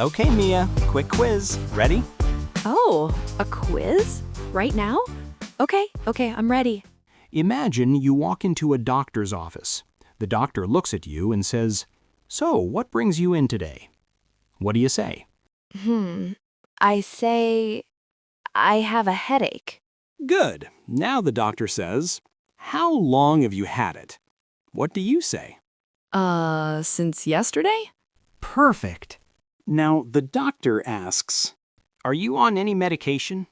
Okay, Mia, quick quiz. Ready? Oh, a quiz? Right now? Okay, I'm ready. Imagine you walk into a doctor's office. The doctor looks at you and says, "So, what brings you in today?" What do you say? I say, I have a headache. Good. Now the doctor says, "How long have you had it?" What do you say? Since yesterday? Perfect. Now the doctor asks, "Are you on any medication?"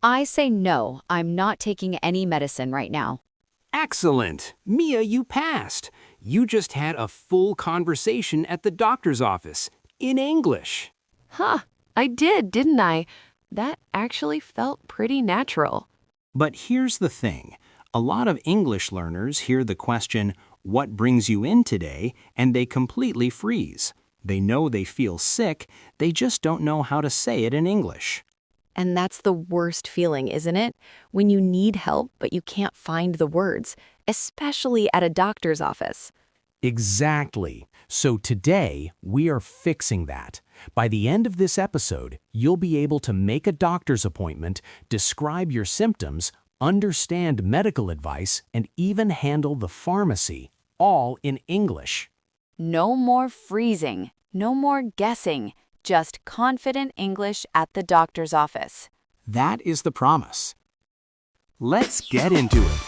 I say no, I'm not taking any medicine right now. Excellent. Mia, you passed. You just had a full conversation at the doctor's office in English. Huh, I did, didn't I? That actually felt pretty natural. But here's the thing. A lot of English learners hear the question, "What brings you in today?" and they completely freeze. They know they feel sick, they just don't know how to say it in English. And that's the worst feeling, isn't it? When you need help, but you can't find the words, especially at a doctor's office. Exactly. So today, we are fixing that. By the end of this episode, you'll be able to make a doctor's appointment, describe your symptoms, understand medical advice, and even handle the pharmacy, all in English. No more freezing, no more guessing, just confident English at the doctor's office. That is the promise. Let's get into it.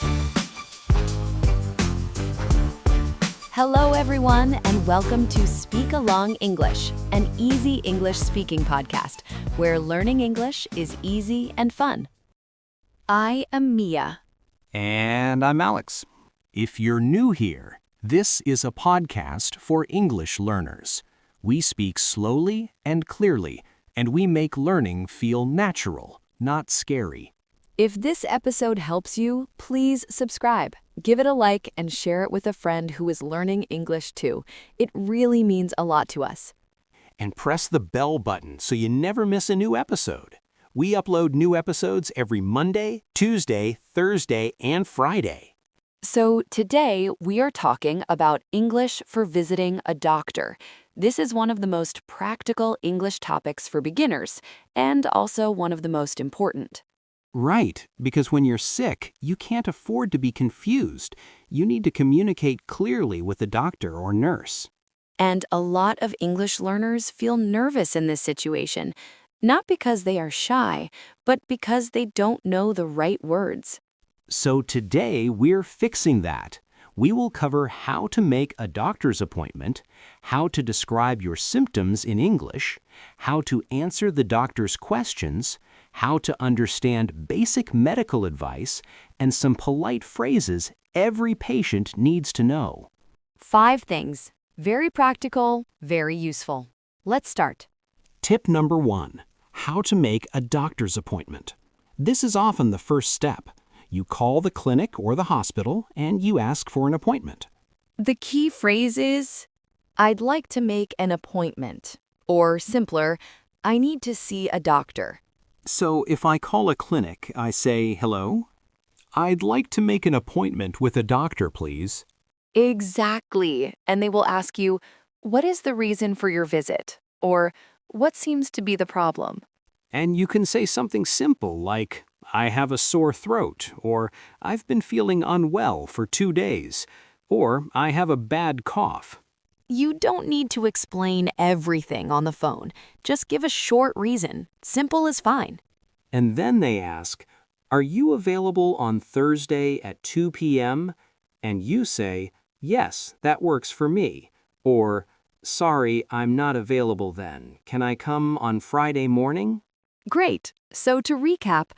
Hello, everyone, and welcome to SpeakAlong English, an easy English speaking podcast where learning English is easy and fun. I am Mia. And I'm Alex. If you're new here, this is a podcast for English learners. We speak slowly and clearly, and we make learning feel natural, not scary. If this episode helps you, please subscribe, give it a like, and share it with a friend who is learning English too. It really means a lot to us. And press the bell button so you never miss a new episode. We upload new episodes every Monday, Tuesday, Thursday, and Friday. So today we are talking about English for visiting a doctor. This is one of the most practical English topics for beginners, and also one of the most important. Right, because when you're sick, you can't afford to be confused. You need to communicate clearly with the doctor or nurse. And a lot of English learners feel nervous in this situation, not because they are shy, but because they don't know the right words. So today, we're fixing that. We will cover how to make a doctor's appointment, how to describe your symptoms in English, how to answer the doctor's questions, how to understand basic medical advice, and some polite phrases every patient needs to know. 5 things. Very practical, very useful. Let's start. Tip number 1, how to make a doctor's appointment. This is often the first step. You call the clinic or the hospital and you ask for an appointment. The key phrase is, I'd like to make an appointment. Or simpler, I need to see a doctor. So if I call a clinic, I say, "Hello? I'd like to make an appointment with a doctor, please." Exactly. And they will ask you, what is the reason for your visit? Or what seems to be the problem? And you can say something simple like, "I have a sore throat," or "I've been feeling unwell for 2 days," or "I have a bad cough." You don't need to explain everything on the phone. Just give a short reason. Simple is fine. And then they ask, "Are you available on Thursday at 2 p.m.?" And you say, "Yes, that works for me." Or, "Sorry, I'm not available then. Can I come on Friday morning?" Great. So to recap,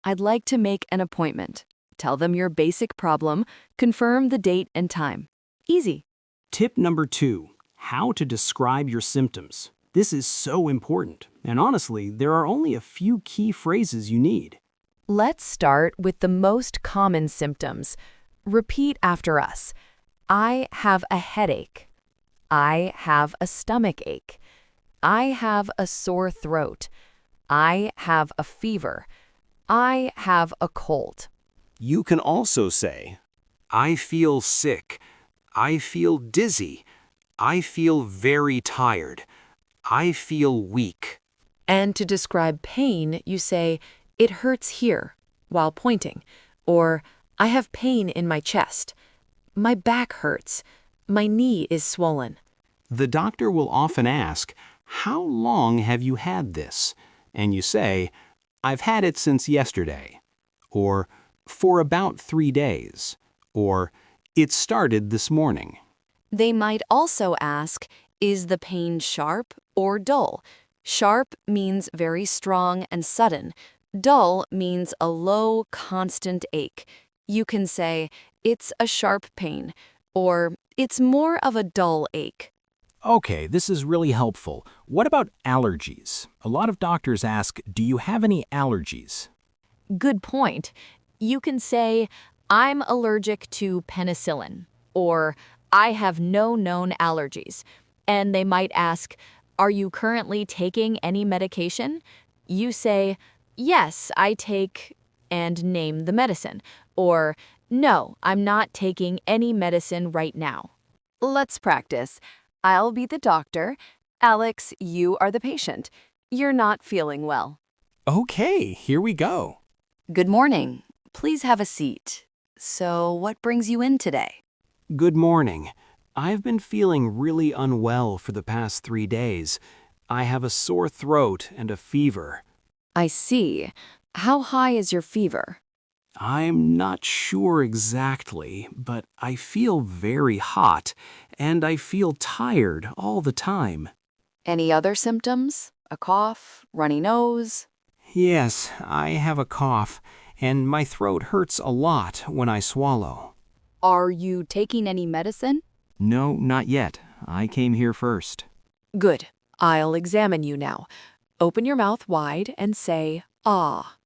I'd like to make an appointment. Tell them your basic problem, confirm the date and time. Easy. Tip number 2, how to describe your symptoms. This is so important, and honestly, there are only a few key phrases you need. Let's start with the most common symptoms. Repeat after us. I have a headache. I have a stomach ache. I have a sore throat. I have a fever. I have a cold. You can also say, "I feel sick. I feel dizzy. I feel very tired. I feel weak. And to describe pain, you say, it hurts here, while pointing. Or, I have pain in my chest. My back hurts. My knee is swollen. The doctor will often ask, how long have you had this? And you say, I've had it since yesterday. Or, for about 3 days. Or, it started this morning. They might also ask, is the pain sharp or dull? Sharp means very strong and sudden. Dull means a low, constant ache. You can say, it's a sharp pain, or it's more of a dull ache. Okay, this is really helpful. What about allergies? A lot of doctors ask, do you have any allergies? Good point. You can say, I'm allergic to penicillin, or I have no known allergies. And they might ask, are you currently taking any medication? You say, yes, I take, and name the medicine. Or, no, I'm not taking any medicine right now. Let's practice. I'll be the doctor. Alex, you are the patient. You're not feeling well. Okay, here we go. Good morning. Please have a seat. So, what brings you in today? Good morning. I've been feeling really unwell for the past 3 days. I have a sore throat and a fever. I see. How high is your fever? I'm not sure exactly, but I feel very hot, and I feel tired all the time. Any other symptoms? A cough, runny nose? Yes, I have a cough, and my throat hurts a lot when I swallow. Are you taking any medicine? No, not yet. I came here first. Good. I'll examine you now. Open your mouth wide and say, ah.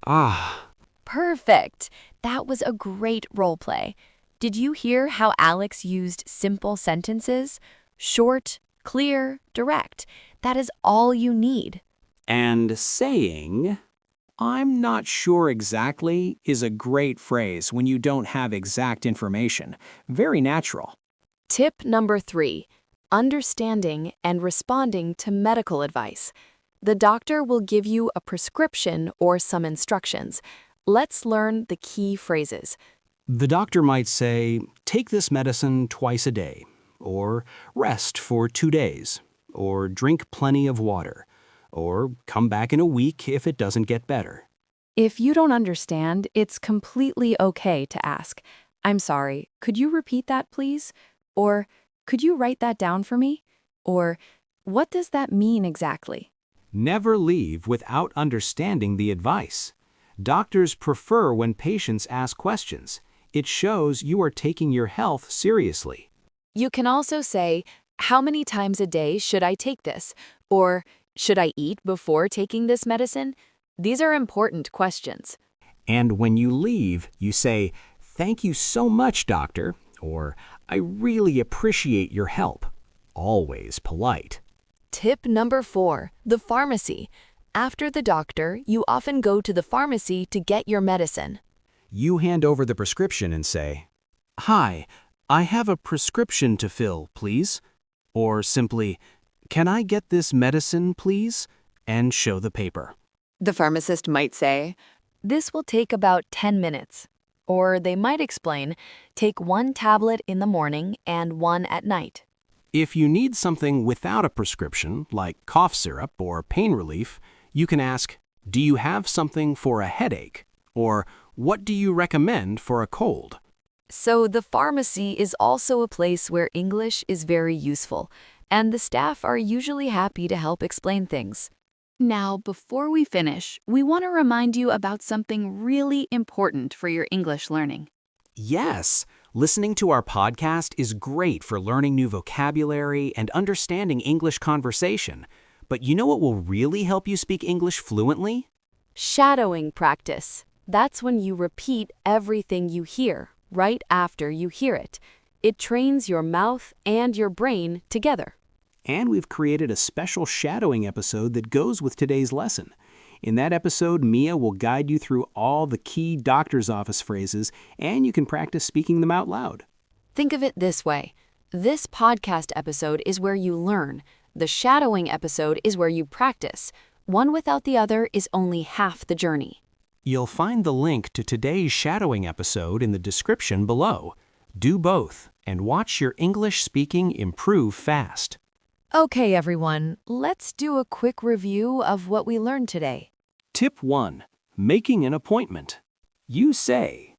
Ah. Perfect. That was a great role play. Did you hear how Alex used simple sentences? Short, clear, direct. That is all you need. And saying, I'm not sure exactly, is a great phrase when you don't have exact information. Very natural. Tip number 3, understanding and responding to medical advice. The doctor will give you a prescription or some instructions. Let's learn the key phrases. The doctor might say, take this medicine twice a day, or rest for 2 days, or drink plenty of water, or come back in a week if it doesn't get better. If you don't understand, it's completely okay to ask, I'm sorry, could you repeat that, please? Or, could you write that down for me? Or, what does that mean exactly? Never leave without understanding the advice. Doctors prefer when patients ask questions. It shows you are taking your health seriously. You can also say, how many times a day should I take this? Or, should I eat before taking this medicine? These are important questions. And when you leave, you say, thank you so much, doctor, or I really appreciate your help. Always polite. Tip number 4, the pharmacy. After the doctor, you often go to the pharmacy to get your medicine. You hand over the prescription and say, hi, I have a prescription to fill, please. Or simply, can I get this medicine, please? And show the paper. The pharmacist might say, this will take about 10 minutes. Or they might explain, take 1 tablet in the morning and 1 at night. If you need something without a prescription, like cough syrup or pain relief, you can ask, do you have something for a headache? Or what do you recommend for a cold? So the pharmacy is also a place where English is very useful, and the staff are usually happy to help explain things. Now, before we finish, we want to remind you about something really important for your English learning. Yes, listening to our podcast is great for learning new vocabulary and understanding English conversation. But you know what will really help you speak English fluently? Shadowing practice. That's when you repeat everything you hear right after you hear it. It trains your mouth and your brain together. And we've created a special shadowing episode that goes with today's lesson. In that episode, Mia will guide you through all the key doctor's office phrases, and you can practice speaking them out loud. Think of it this way. This podcast episode is where you learn. The shadowing episode is where you practice. One without the other is only half the journey. You'll find the link to today's shadowing episode in the description below. Do both and watch your English speaking improve fast. Okay, everyone, let's do a quick review of what we learned today. Tip 1. Making an appointment. You say,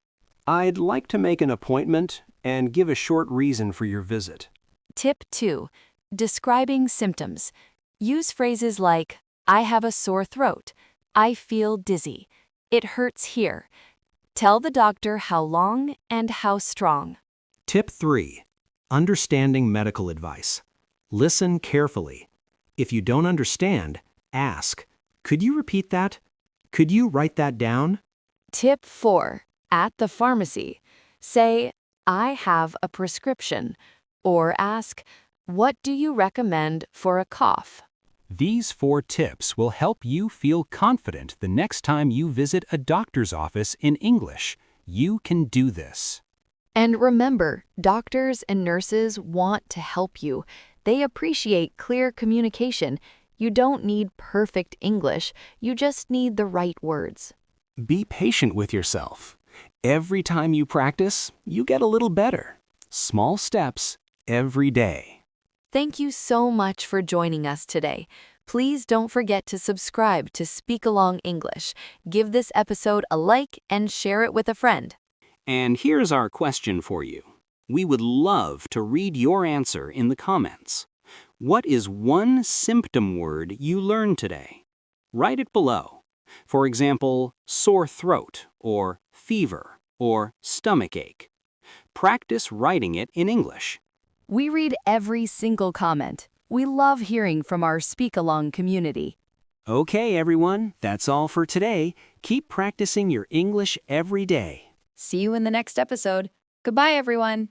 "I'd like to make an appointment," and give a short reason for your visit. Tip 2. Describing symptoms. Use phrases like, I have a sore throat. I feel dizzy. It hurts here. Tell the doctor how long and how strong. Tip 3. Understanding medical advice. Listen carefully. If you don't understand, ask, "Could you repeat that? Could you write that down?" Tip 4. At the pharmacy, say, I have a prescription, or ask, what do you recommend for a cough? These 4 tips will help you feel confident the next time you visit a doctor's office in English. You can do this. And remember, doctors and nurses want to help you. They appreciate clear communication. You don't need perfect English, you just need the right words. Be patient with yourself. Every time you practice, you get a little better. Small steps every day. Thank you so much for joining us today. Please don't forget to subscribe to SpeakAlong English. Give this episode a like and share it with a friend. And here's our question for you. We would love to read your answer in the comments. What is one symptom word you learned today? Write it below. For example, sore throat, or fever, or stomachache. Practice writing it in English. We read every single comment. We love hearing from our SpeakAlong community. Okay, everyone, that's all for today. Keep practicing your English every day. See you in the next episode. Goodbye, everyone.